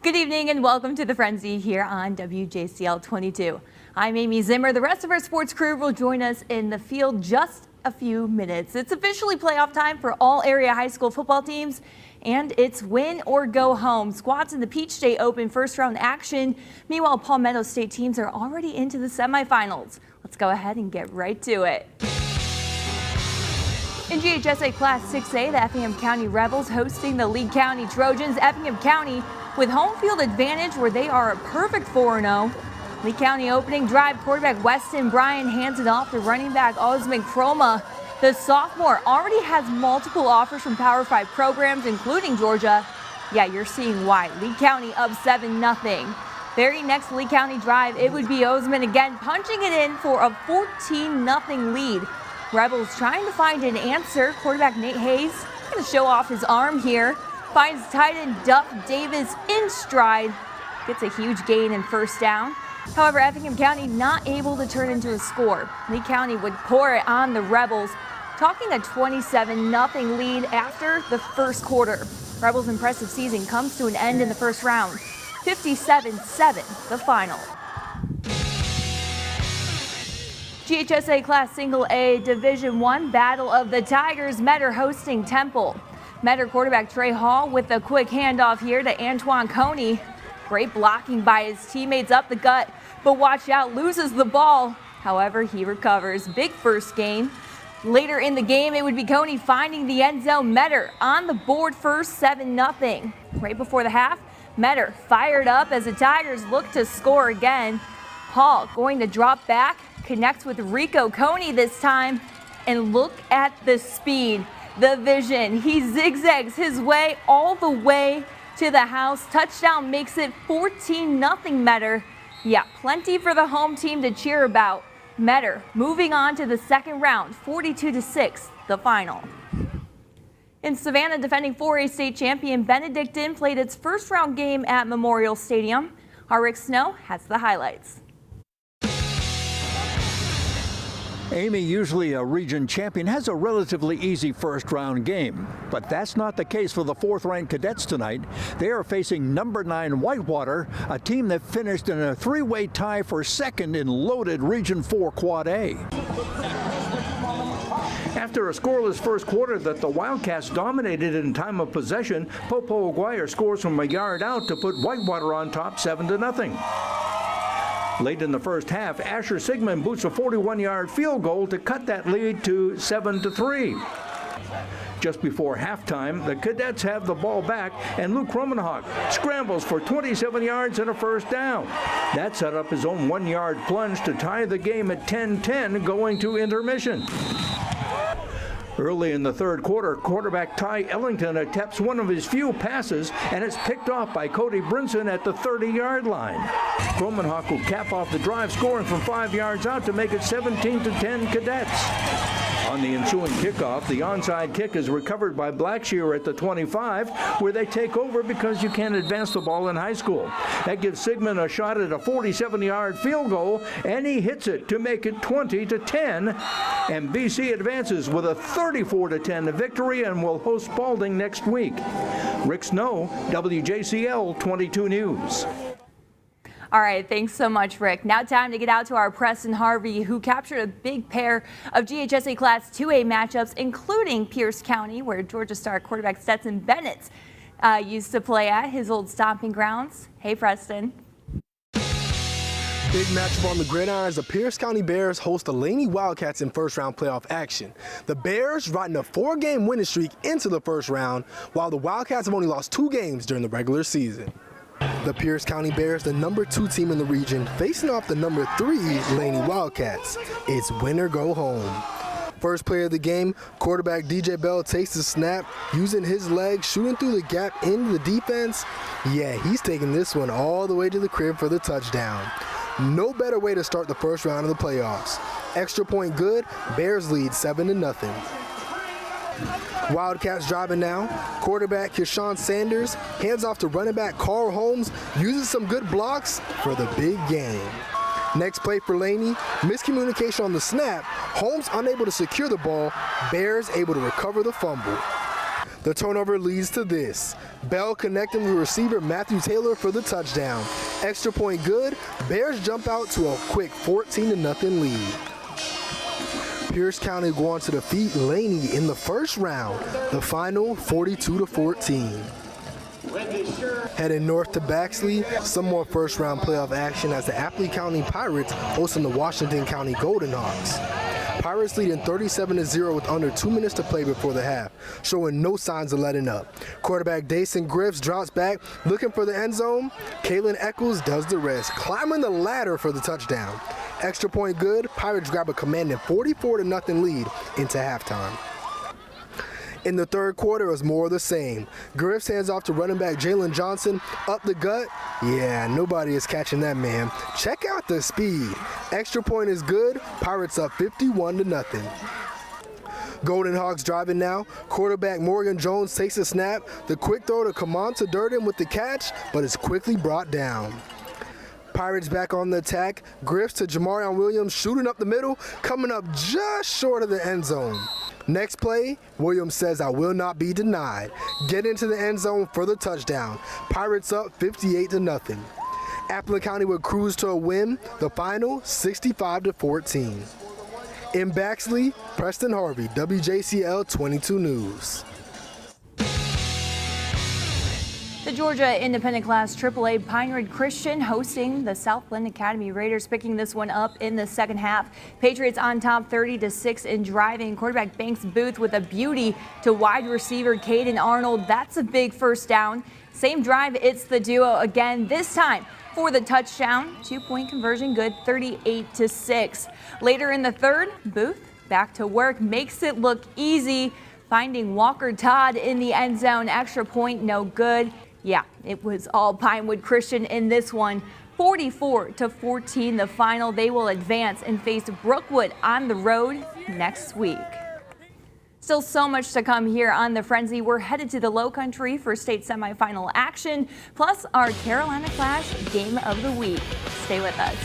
Good evening and welcome to The Frenzy here on WJCL 22. I'm Amy Zimmer. The rest of our sports crew will join us in the field just a few minutes. It's officially playoff time for all area high school football teams, and it's win or go home. Squads in the Peach State Open first round action. Meanwhile, Palmetto State teams are already into the semifinals. Let's go ahead and get right to it. In GHSA Class 6A, the Effingham County Rebels hosting the Lee County Trojans. Effingham County with home field advantage where they are a perfect 4-0. Lee County opening drive, quarterback Weston Bryan hands it off to running back Osman Kroma. The sophomore already has multiple offers from Power 5 programs, including Georgia. Yeah, you're seeing why. Lee County up 7-0. Very next Lee County drive, it would be Osman again punching it in for a 14-0 lead. Rebels trying to find an answer. Quarterback Nate Hayes going to show off his arm here. Finds tight end Duff Davis in stride. Gets a huge gain and first down. However, Effingham County not able to turn into a score. Lee County would pour it on the Rebels, talking a 27-0 lead after the first quarter. Rebels' impressive season comes to an end in the first round. 57-7 the final. GHSA Class Single A Division I Battle of the Tigers. Metter hosting Temple. Metter quarterback Trey Hall with a quick handoff here to Antoine Coney. Great blocking by his teammates up the gut, but watch out, loses the ball. However, he recovers. Big first gain. Later in the game, it would be Coney finding the end zone. Metter on the board first, 7-0. Right before the half, Metter fired up as the Tigers look to score again. Hall going to drop back, connects with Rico Coney this time, and look at the speed. The vision, he zigzags his way all the way to the house. Touchdown makes it 14-0 Metter. Yeah, plenty for the home team to cheer about. Metter moving on to the second round, 42-6 the final. In Savannah, defending 4A state champion Benedictine played its first round game at Memorial Stadium. Our Rick Snow has the highlights. Amy, usually a region champion, has a relatively easy first-round game. But that's not the case for the fourth-ranked Cadets tonight. They are facing number 9 Whitewater, a team that finished in a three-way tie for second in loaded Region 4 Quad A. After a scoreless first quarter that the Wildcats dominated in time of possession, Popo Aguirre scores from a yard out to put Whitewater on top 7-0. Late in the first half, Asher Sigmund boots a 41-yard field goal to cut that lead to 7-3. Just before halftime, the Cadets have the ball back, and Luke Romanhawk scrambles for 27 yards and a first down. That set up his own 1-yard plunge to tie the game at 10-10 going to intermission. Early in the third quarter, quarterback Ty Ellington attempts one of his few passes, and it's picked off by Cody Brinson at the 30-yard line. Romanhawk will cap off the drive, scoring from 5 yards out to make it 17-10 Cadets. On the ensuing kickoff, the onside kick is recovered by Blackshear at the 25, where they take over because you can't advance the ball in high school. That gives Sigmund a shot at a 47-yard field goal, and he hits it to make it 20-10. And BC advances with a 34-10 victory and will host Spalding next week. Rick Snow, WJCL 22 News. All right, thanks so much, Rick. Now time to get out to our Preston Harvey, who captured a big pair of GHSA Class 2A matchups, including Pierce County, where Georgia Star quarterback Stetson Bennett used to play at his old stomping grounds. Hey, Preston. Big matchup on the gridiron as the Pierce County Bears host the Laney Wildcats in first-round playoff action. The Bears riding a 4-game winning streak into the first round, while the Wildcats have only lost 2 games during the regular season. The Pierce County Bears, the number 2 team in the region, facing off the number 3 Laney Wildcats. It's win or go home. First play of the game, quarterback DJ Bell takes the snap, using his legs, shooting through the gap into the defense. Yeah, he's taking this one all the way to the crib for the touchdown. No better way to start the first round of the playoffs. Extra point good, Bears lead 7-0. Wildcats driving now. Quarterback Kershawn Sanders hands off to running back Carl Holmes, uses some good blocks for the big game. Next play for Laney, miscommunication on the snap. Holmes unable to secure the ball. Bears able to recover the fumble. The turnover leads to this. Bell connecting with receiver Matthew Taylor for the touchdown. Extra point good. Bears jump out to a quick 14-0 lead. Pierce County go on to defeat Laney in the first round. The final 42-14. Heading north to Baxley, some more first-round playoff action as the Appley County Pirates hosting the Washington County Golden Hawks. Pirates leading 37-0 with under 2 minutes to play before the half, showing no signs of letting up. Quarterback Dason Griffs drops back, looking for the end zone. Kalen Eccles does the rest, climbing the ladder for the touchdown. Extra point good, Pirates grab a commanding 44-0 lead into halftime. In the third quarter, it was more of the same. Griffs hands off to running back Jalen Johnson, up the gut. Yeah, nobody is catching that man. Check out the speed. Extra point is good, Pirates up 51-0. Golden Hawks driving now. Quarterback Morgan Jones takes a snap. The quick throw to Kamonta Durden with the catch, but it's quickly brought down. Pirates back on the attack. Griffs to Jamarion Williams shooting up the middle, coming up just short of the end zone. Next play, Williams says, "I will not be denied." Get into the end zone for the touchdown. Pirates up 58-0. Appley County would cruise to a win. The final 65-14. In Baxley, Preston Harvey, WJCL 22 News. The Georgia Independent Class AAA Pine Ridge Christian hosting the Southland Academy Raiders, picking this one up in the second half. Patriots on top 30-6 in driving. Quarterback Banks Booth with a beauty to wide receiver Caden Arnold. That's a big first down. Same drive, it's the duo again, this time for the touchdown. 2-point conversion good, 38-6. Later in the third, Booth back to work, makes it look easy, finding Walker Todd in the end zone. Extra point, no good. Yeah, it was all Pinewood Christian in this one. 44-14 the final. They will advance and face Brookwood on the road next week. Still so much to come here on the Frenzy. We're headed to the Low Country for state semifinal action, plus our Carolina Clash Game of the Week. Stay with us.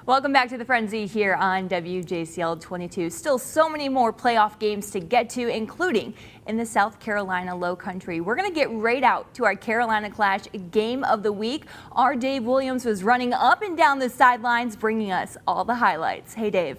Welcome back to the Frenzy here on WJCL 22. Still so many more playoff games to get to, including in the South Carolina Low Country. We're going to get right out to our Carolina Clash game of the week. Our Dave Williams was running up and down the sidelines, bringing us all the highlights. Hey, Dave.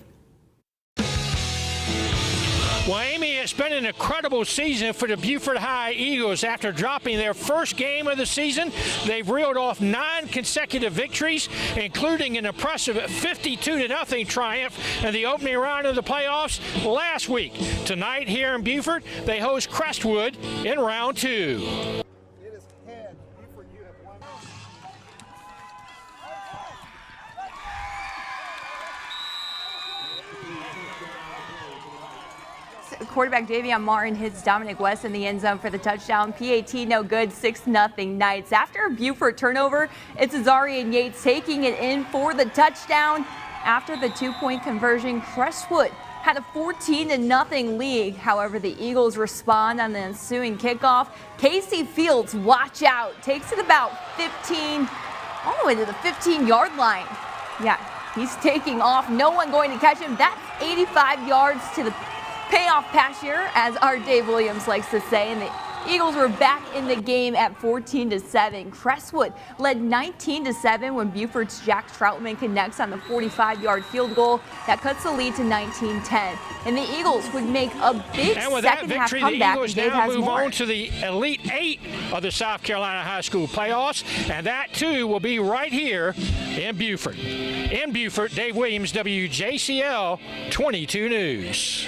Well, Amy, it's been an incredible season for the Beaufort High Eagles. After dropping their first game of the season, they've reeled off 9 consecutive victories, including an impressive 52-0 triumph in the opening round of the playoffs last week. Tonight here in Beaufort, they host Crestwood in round 2. Quarterback Davion Martin hits Dominic West in the end zone for the touchdown. PAT no good, 6-0 Knights. After a Beaufort turnover, it's Azarian Yates taking it in for the touchdown. After the 2-point conversion, Crestwood had a 14-0 lead. However, the Eagles respond on the ensuing kickoff. Casey Fields, watch out, takes it about 15, all the way to the 15-yard line. Yeah, he's taking off. No one going to catch him. That's 85 yards to the payoff pass here, as our Dave Williams likes to say, and the Eagles were back in the game at 14-7. Crestwood led 19-7 when Beaufort's Jack Troutman connects on the 45-yard field goal that cuts the lead to 19-10. And the Eagles would make a big second-half comeback. The Eagles now move on to the Elite 8 of the South Carolina High School playoffs, and that too will be right here in Beaufort. In Beaufort, Dave Williams, WJCL 22 News.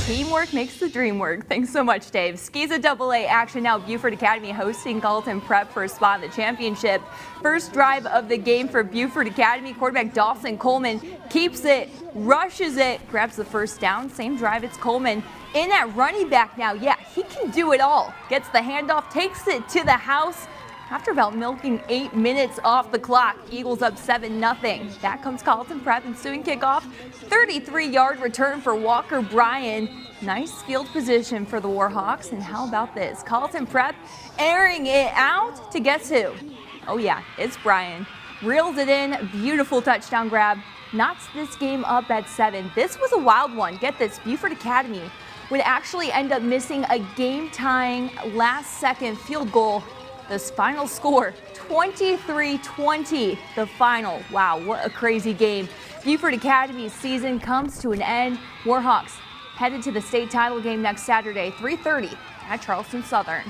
Teamwork makes the dream work. Thanks so much, Dave. Skiza AA action now. Beaufort Academy hosting Galton Prep for a spot in the championship. First drive of the game for Beaufort Academy. Quarterback Dawson Coleman keeps it, rushes it, grabs the first down. Same drive, it's Coleman in at running back now. Yeah, he can do it all. Gets the handoff, takes it to the house. After about milking 8 minutes off the clock, Eagles up 7-0. Back comes Carleton Prep, ensuing kickoff. 33-yard return for Walker Bryan. Nice field position for the Warhawks. And how about this? Carleton Prep airing it out to guess who? Oh yeah, it's Bryan. Reels it in, beautiful touchdown grab. Knots this game up at 7. This was a wild one. Get this, Beaufort Academy would actually end up missing a game-tying last-second field goal. This final score, 23-20, the final. Wow, what a crazy game. Beaufort Academy's season comes to an end. Warhawks headed to the state title game next Saturday, 3:30 at Charleston Southern.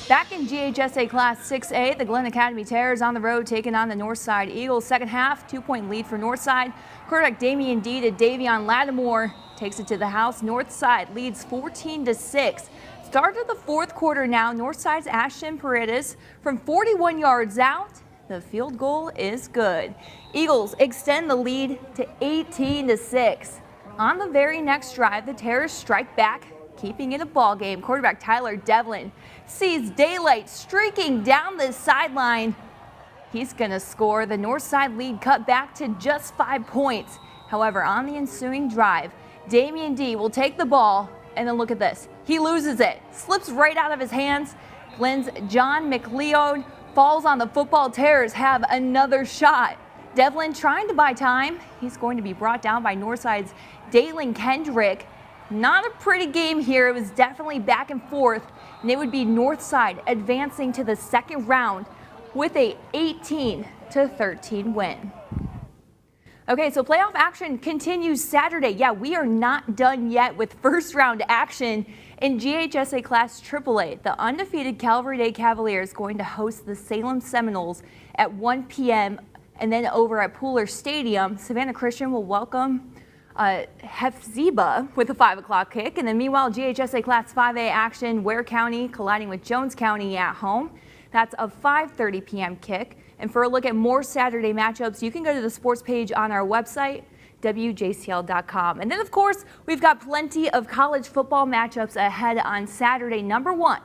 Back in GHSA Class 6A, the Glenn Academy Terrors on the road taking on the Northside Eagles. Second half, 2-point lead for Northside. Quarterback Damian D to Davion Lattimore takes it to the house. Northside leads 14-6. Start of the fourth quarter now. Northside's Ashton Paredes from 41 yards out. The field goal is good. Eagles extend the lead to 18-6. On the very next drive, the Terrors strike back, keeping it a ball game. Quarterback Tyler Devlin sees daylight streaking down the sideline. He's going to score. The Northside lead cut back to just 5 points. However, on the ensuing drive, Damian D will take the ball. And then look at this. He loses it. Slips right out of his hands. Glenn's John McLeod falls on the football. Terrors have another shot. Devlin trying to buy time. He's going to be brought down by Northside's Dalen Kendrick. Not a pretty game here. It was definitely back and forth. And it would be Northside advancing to the second round with a 18-13 win. Okay, so playoff action continues Saturday. Yeah, we are not done yet with first round action in GHSA Class AAA. The undefeated Calvary Day Cavaliers going to host the Salem Seminoles at 1 p.m. and then over at Pooler Stadium, Savannah Christian will welcome Hephzibah with a 5 o'clock kick. And then meanwhile, GHSA Class 5A action, Ware County colliding with Jones County at home. That's a 5:30 p.m. kick. And for a look at more Saturday matchups, you can go to the sports page on our website, WJCL.com. And then, of course, we've got plenty of college football matchups ahead on Saturday. Number 1,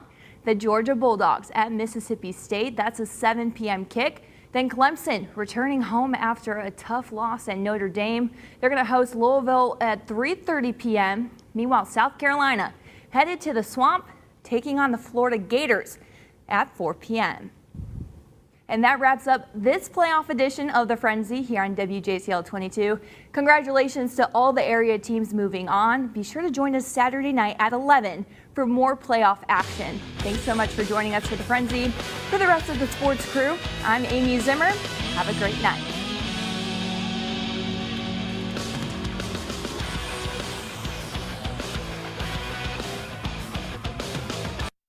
the Georgia Bulldogs at Mississippi State. That's a 7 p.m. kick. Then Clemson returning home after a tough loss at Notre Dame. They're going to host Louisville at 3:30 p.m. Meanwhile, South Carolina headed to the Swamp, taking on the Florida Gators at 4 p.m. And that wraps up this playoff edition of the Frenzy here on WJCL 22. Congratulations to all the area teams moving on. Be sure to join us Saturday night at 11 for more playoff action. Thanks so much for joining us for the Frenzy. For the rest of the sports crew, I'm Amy Zimmer. Have a great night.